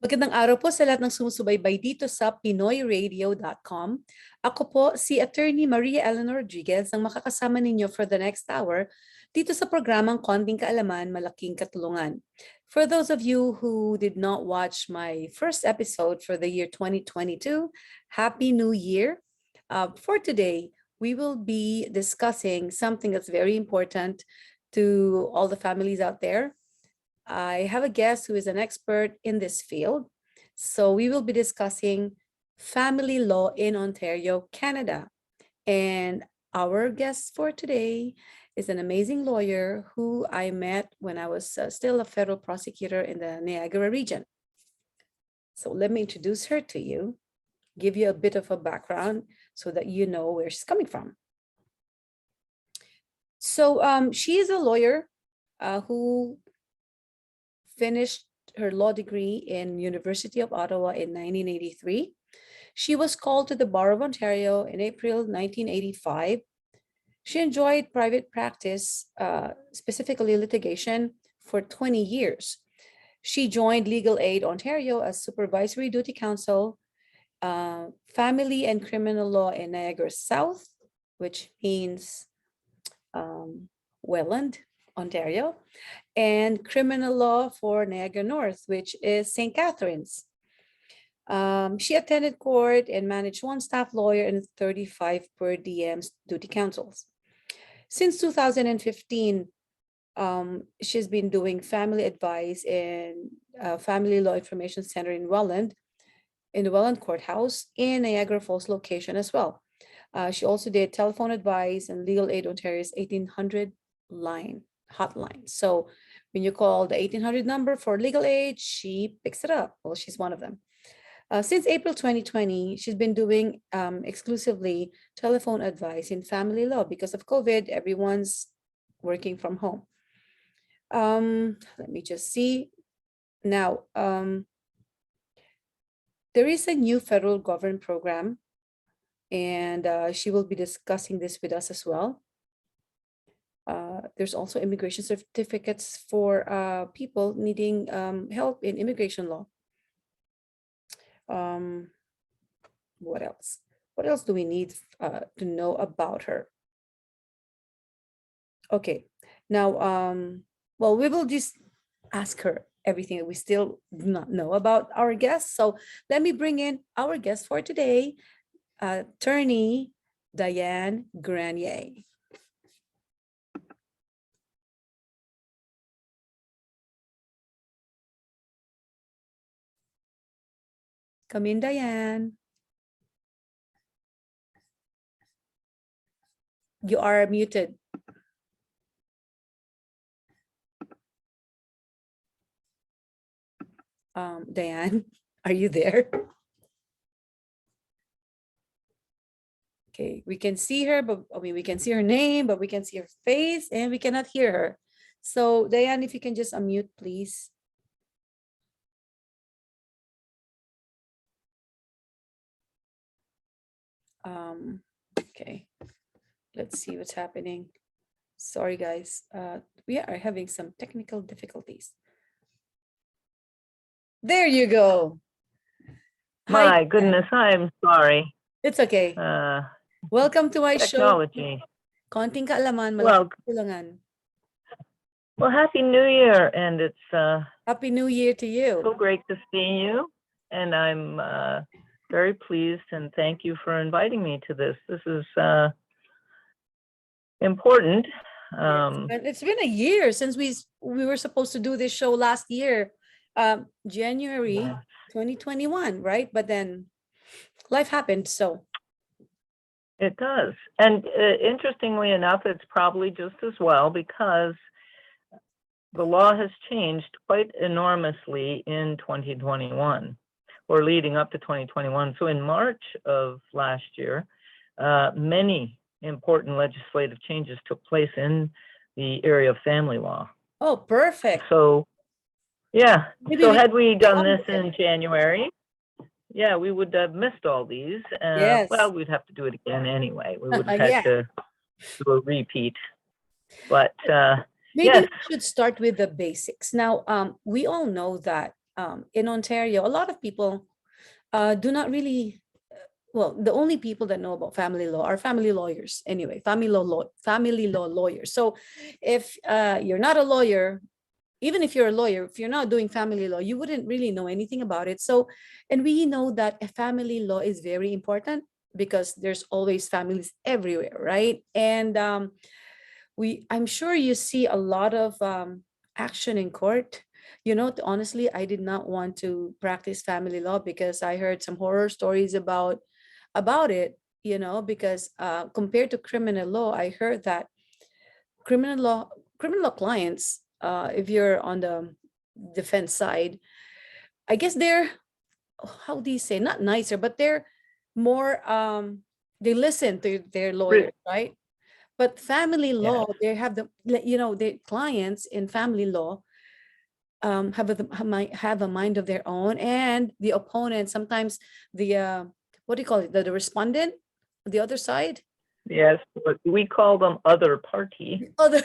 Magandang araw po sa lahat ng sumusubaybay dito sa PinoyRadio.com. Ako po si Attorney Maria Eleanor Rodriguez ang makakasama ninyo for the next hour dito sa programang Konting Kaalaman, Malaking Katulungan. For those of you who did not watch my first episode for the year 2022, Happy New Year. For today, we will be discussing something that's very important to all the families out there. I have a guest who is an expert in this field. So we will be discussing family law in Ontario, Canada. And our guest for today is an amazing lawyer who I met when I was still a federal prosecutor in the Niagara region. So let me introduce her to you, give you a bit of a background so that you know where she's coming from. So she is a lawyer who finished her law degree in University of Ottawa in 1983. She was called to the Bar of Ontario in April 1985. She enjoyed private practice, specifically litigation, for 20 years. She joined Legal Aid Ontario as Supervisory Duty Counsel, Family and Criminal Law in Niagara South, which means Welland, Ontario, and criminal law for Niagara North, which is St. Catharines. She attended court and managed one staff lawyer and 35 per diem duty counsels. Since 2015, she's been doing family advice in Family Law Information Center in Welland, in the Welland Courthouse in Niagara Falls location as well. She also did telephone advice and Legal Aid Ontario's 1800 hotline. So when you call the 1800 number for legal aid, she picks it up. Well, she's one of them. Since April 2020, she's been doing exclusively telephone advice in family law. Because of COVID, everyone's working from home. Let me just see. Now, there is a new federal government program, and she will be discussing this with us as well. There's also immigration certificates for people needing help in immigration law. What else? What else do we need to know about her? Okay, now, well, we will just ask her everything that we still do not know about our guest. So let me bring in our guest for today, Attorney Diane Granier. Come in, Diane. You are muted. Diane, are you there? Okay, we can see her, but I mean, we can see her name, but we can see her face and we cannot hear her. So Diane, if you can just unmute, please. Okay, let's see what's happening. Sorry, guys. We are having some technical difficulties. There you go. My goodness, I'm sorry. It's okay. Welcome to my technology. show. Konting Kaalaman, Well, Malaking Katulungan. Well, Happy New Year, and it's Happy New Year to you. So great to see you, and I'm very pleased, and thank you for inviting me to this. This is important. It's been a year since we were supposed to do this show last year, January 2021, right? But then life happened, so. It does. And interestingly enough, it's probably just as well because the law has changed quite enormously in 2021 or leading up to 2021. So in March of last year, many important legislative changes took place in the area of family law. Oh, perfect. So, yeah. So had we done this in January, yeah, we would have missed all these. Yes. Well, we'd have to do it again anyway. We would have had to do a repeat. But maybe we should start with the basics. Now, we all know that in Ontario, a lot of people do not really, well, the only people that know about family law are family lawyers anyway, family law lawyers. So if you're not a lawyer, even if you're a lawyer, if you're not doing family law, you wouldn't really know anything about it. So, and we know that a family law is very important because there's always families everywhere, right? And I'm sure you see a lot of action in court. You know, honestly, I did not want to practice family law because I heard some horror stories about it. You know, because compared to criminal law, I heard that criminal law criminal law clients, if you're on the defense side, I guess they're, how do you say, not nicer, but they're more they listen to their lawyer, right? But family Yes. law, they have the clients in family law have a mind of their own, and the opponent sometimes, the what do you call it, the respondent, the other side, Yes, but we call them other party. the other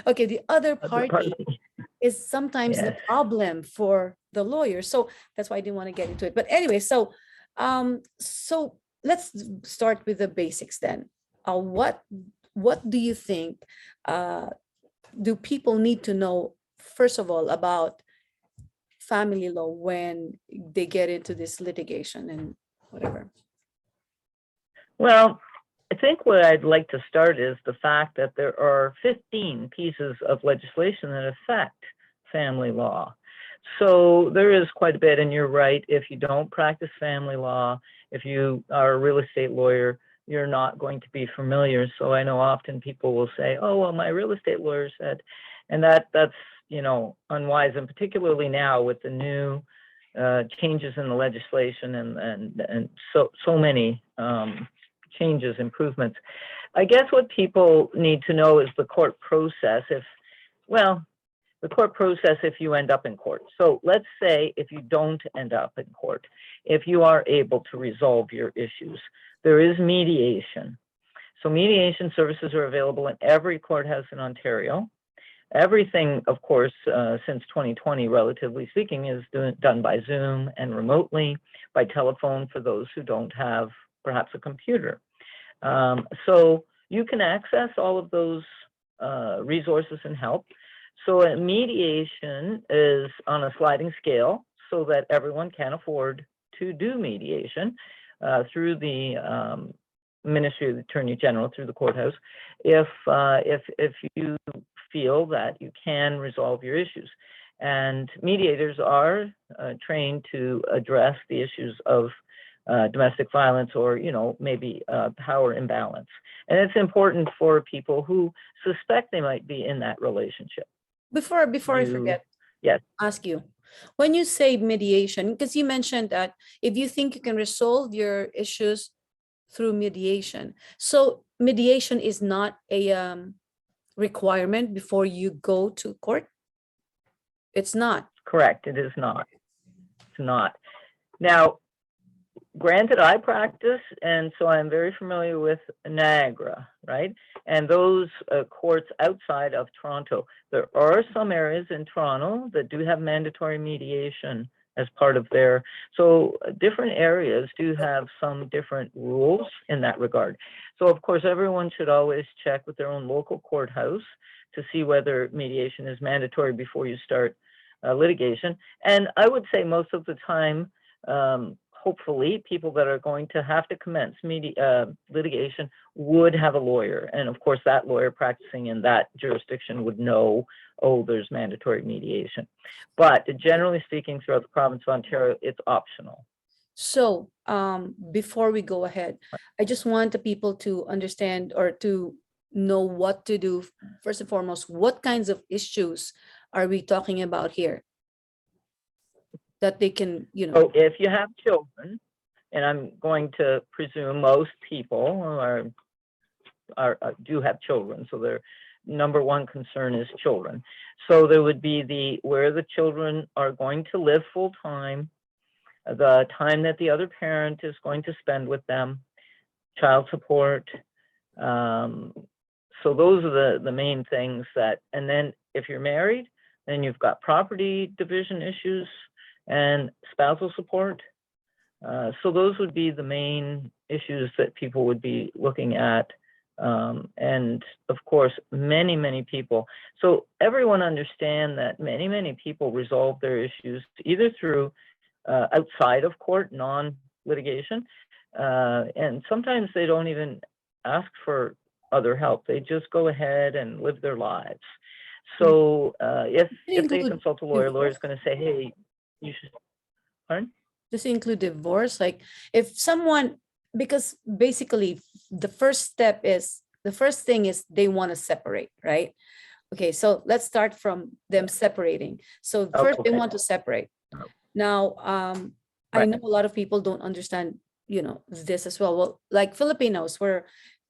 okay, the other Other party party. is sometimes the Yes. problem for the lawyer. So that's why I didn't want to get into it. But anyway, so let's start with the basics then. What do you think do people need to know, first of all, about family law when they get into this litigation and whatever? Well, I think what I'd like to start is the fact that there are 15 pieces of legislation that affect family law. So there is quite a bit, and you're right, if you don't practice family law, if you are a real estate lawyer, you're not going to be familiar. So I know often people will say, oh, well, my real estate lawyer said, and that's, unwise, and particularly now with the new changes in the legislation and so many changes, improvements. I guess what people need to know is the court process. The court process if you end up in court. So let's say if you don't end up in court, if you are able to resolve your issues, there is mediation. So mediation services are available in every courthouse in Ontario. Everything, of course, since 2020, relatively speaking, is done by Zoom and remotely, by telephone for those who don't have perhaps a computer. So you can access all of those resources and help. So a mediation is on a sliding scale so that everyone can afford to do mediation through the Ministry of the Attorney General, through the courthouse, if you feel that you can resolve your issues. And mediators are trained to address the issues of domestic violence or, maybe power imbalance. And it's important for people who suspect they might be in that relationship. Before I forget, Yes. ask you, when you say mediation, because you mentioned that if you think you can resolve your issues through mediation, so mediation is not a requirement before you go to court? It's not. Correct. It is not. It's not. Now, granted, I practice, and so I'm very familiar with Niagara, right? And those courts outside of Toronto. There are some areas in Toronto that do have mandatory mediation as part of their, so different areas do have some different rules in that regard. So of course, everyone should always check with their own local courthouse to see whether mediation is mandatory before you start litigation. And I would say most of the time, hopefully, people that are going to have to commence litigation would have a lawyer. And of course, that lawyer practicing in that jurisdiction would know, oh, there's mandatory mediation. But generally speaking, throughout the province of Ontario, it's optional. So before we go ahead, I just want the people to understand or to know what to do. First and foremost, what kinds of issues are we talking about here? That they can, So if you have children, and I'm going to presume most people do have children, so their number one concern is children. So there would be where the children are going to live full time, the time that the other parent is going to spend with them, child support. So those are the main things and then if you're married, then you've got property division issues, and spousal support. So those would be the main issues that people would be looking at. And of course, many, many people. So everyone understand that many people resolve their issues either through outside of court, non-litigation, and sometimes they don't even ask for other help. They just go ahead and live their lives. So if they consult a lawyer, lawyer's going to say, hey, you should. Pardon? Does it include divorce? Like if someone, because basically the first thing is they want to separate, right? Okay, so let's start from them separating. So first they want to separate. Now, I know a lot of people don't understand, this as well. Well, like Filipinos, where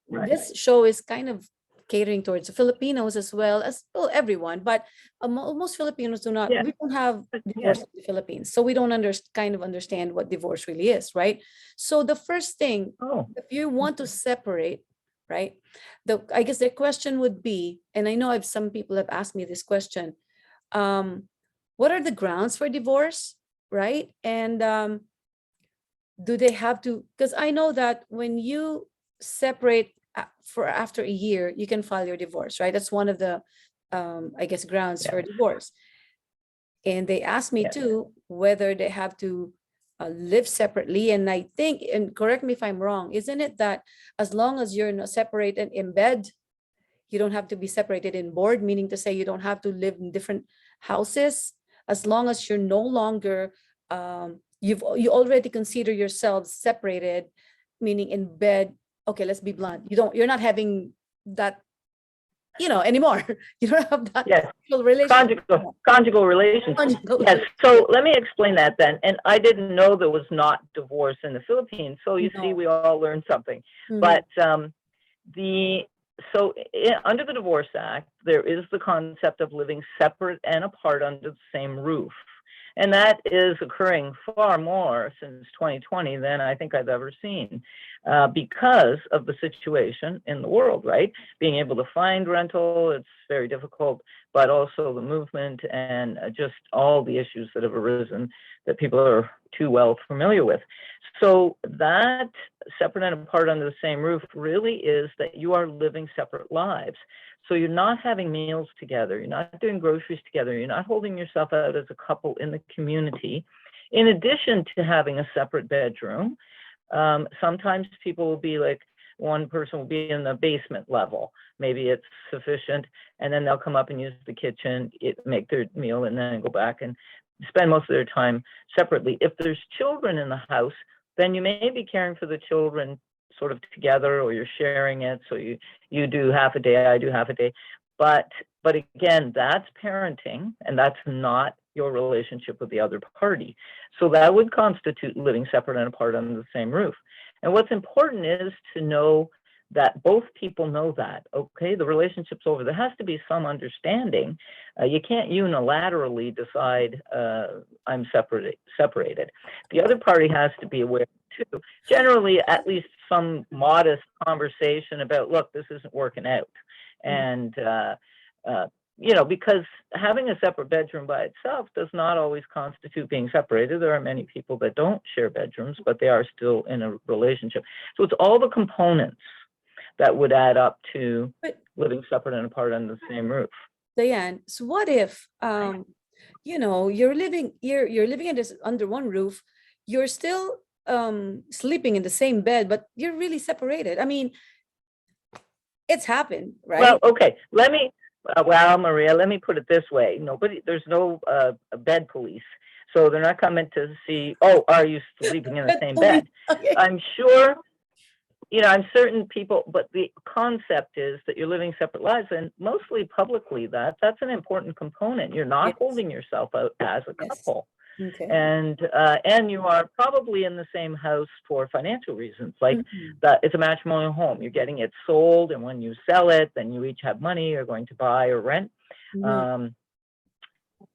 this show is kind of catering towards the Filipinos as well as everyone, but most Filipinos we don't have divorce in the Philippines, so we don't understand what divorce really is, right? So the first thing, if you want to separate, right, I guess the question would be, and I know some people have asked me this question, what are the grounds for divorce, right? And do they have to, because I know that when you separate for after a year, you can file your divorce, right? That's one of the, I guess, grounds for divorce. And they asked me too, whether they have to live separately. And I think, and correct me if I'm wrong, isn't it that as long as you're not separated in bed, you don't have to be separated in board, meaning to say you don't have to live in different houses, as long as you're no longer, you already consider yourselves separated, meaning in bed. Okay, let's be blunt. You're not having that, anymore. You don't have that relationship. Conjugal relationship. Yes. So let me explain that then. And I didn't know there was not divorce in the Philippines. So you see, we all learned something. But under the Divorce Act, there is the concept of living separate and apart under the same roof. And that is occurring far more since 2020 than I think I've ever seen, because of the situation in the world, right? Being able to find rental, it's very difficult, but also the movement and just all the issues that have arisen that people are too well familiar with. So that separate and apart under the same roof really is that you are living separate lives. So you're not having meals together, you're not doing groceries together, you're not holding yourself out as a couple in the community. In addition to having a separate bedroom, sometimes people will be like, one person will be in the basement level. Maybe it's sufficient, and then they'll come up and use the kitchen, make their meal, and then go back and spend most of their time separately. If there's children in the house, then you may be caring for the children sort of together, or you're sharing it. So you do half a day, I do half a day. But again, that's parenting, and that's not your relationship with the other party. So that would constitute living separate and apart under the same roof. And what's important is to know that both people know that, okay, the relationship's over. There has to be some understanding. You can't unilaterally decide I'm separated. The other party has to be aware too. Generally, at least some modest conversation about, look, this isn't working out. And, because having a separate bedroom by itself does not always constitute being separated. There are many people that don't share bedrooms, but they are still in a relationship. So it's all the components that would add up to living separate and apart under the same roof. Diane, so what if you're living in this under one roof, you're still sleeping in the same bed, but you're really separated? I mean, it's happened, right? Well, okay, Maria, let me put it this way. There's no bed police. So they're not coming to see, are you sleeping in the same bed? Okay. I'm sure, I'm certain people, but the concept is that you're living separate lives, and mostly publicly that's an important component. You're not holding yourself out as a couple. Okay. And you are probably in the same house for financial reasons, like that it's a matrimonial home. You're getting it sold, and when you sell it, then you each have money you're going to buy or rent.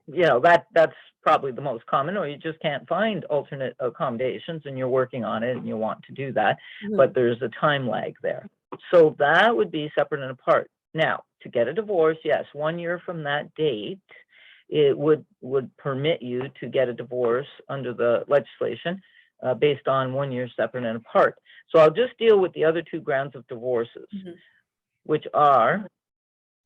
That's probably the most common, or you just can't find alternate accommodations and you're working on it and you want to do that, but there's a time lag there. So that would be separate and apart. Now, to get a divorce, yes, 1 year from that date, it would permit you to get a divorce under the legislation based on 1 year separate and apart. So I'll just deal with the other two grounds of divorces, which are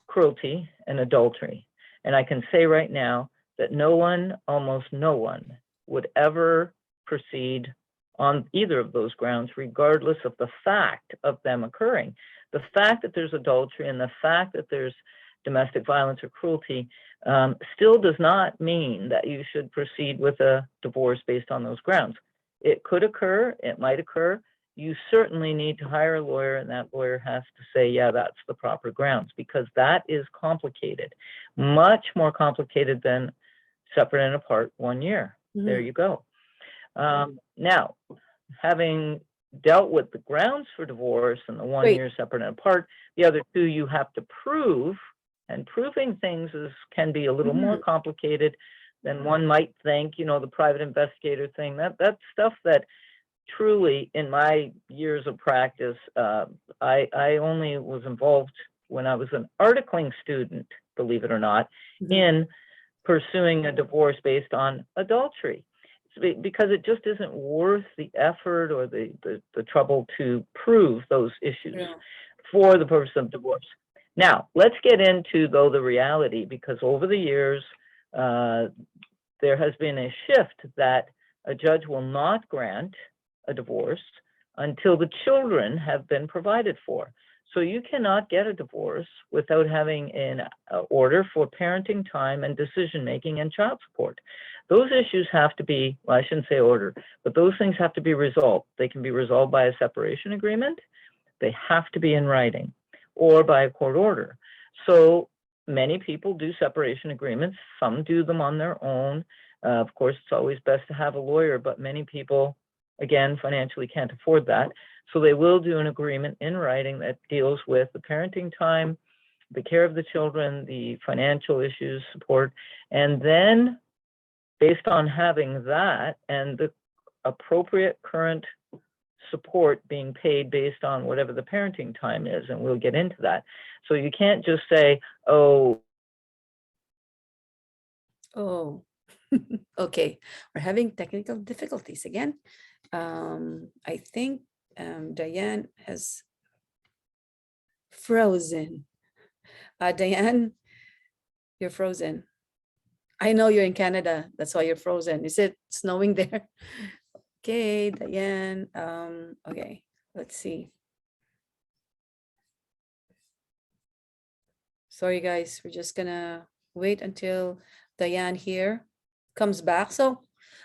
cruelty and adultery. And I can say right now that no one, almost no one, would ever proceed on either of those grounds, regardless of the fact of them occurring. The fact that there's adultery and the fact that there's domestic violence or cruelty still does not mean that you should proceed with a divorce based on those grounds. It could occur, it might occur. You certainly need to hire a lawyer, and that lawyer has to say, yeah, that's the proper grounds, because that is complicated, much more complicated than separate and apart 1 year. There you go. Now, having dealt with the grounds for divorce and the 1 year separate and apart, the other two you have to prove, and proving things can be a little more complicated than one might think. You know, the private investigator thing, that's stuff that truly, in my years of practice, I only was involved when I was an articling student, believe it or not, in pursuing a divorce based on adultery, because it just isn't worth the effort or the trouble to prove those issues for the purpose of divorce. Now, let's get into, though, the reality, because over the years, there has been a shift that a judge will not grant a divorce until the children have been provided for. So you cannot get a divorce without having an order for parenting time and decision-making and child support. Those issues have to be, well, I shouldn't say order, but those things have to be resolved. They can be resolved by a separation agreement. They have to be in writing or by a court order. So many people do separation agreements. Some do them on their own. Of course, it's always best to have a lawyer, but many people, again, financially can't afford that. So they will do an agreement in writing that deals with the parenting time, the care of the children, the financial issues, support. And then based on having that and the appropriate current support being paid based on whatever the parenting time is, and we'll get into that. So you can't just say, oh. Okay, we're having technical difficulties again. I think Diane has frozen. Diane, you're frozen. I know you're in Canada. That's why you're frozen. Is it snowing there? Okay, Diane. Okay, let's see. Sorry, guys. We're just gonna wait until Diane here comes back. So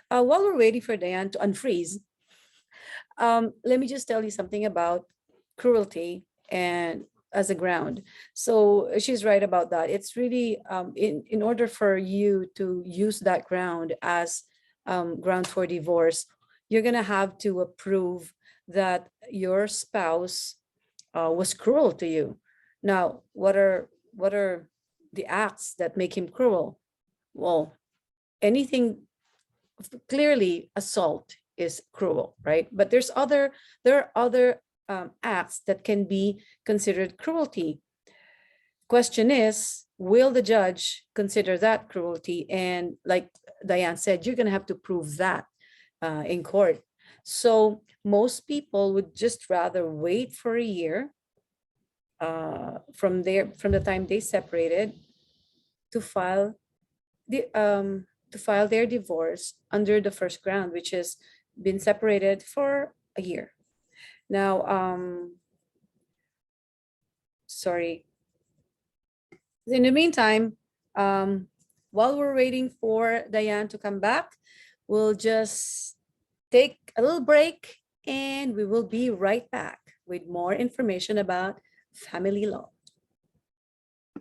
while we're waiting for Diane to unfreeze, let me just tell you something about cruelty and as a ground. So she's right about that. It's really in order for you to use that ground as ground for divorce, you're gonna have to prove that your spouse was cruel to you. Now, what are the acts that make him cruel? Well, anything, clearly assault is cruel, right? But there are other acts that can be considered cruelty. Question is, will the judge consider that cruelty? And like Diane said, you're going to have to prove that in court. So most people would just rather wait for a year from the time they separated to file their divorce under the first ground, which is been separated for a year. Now, sorry. In the meantime, while we're waiting for Diane to come back, we'll just take a little break and we will be right back with more information about family law.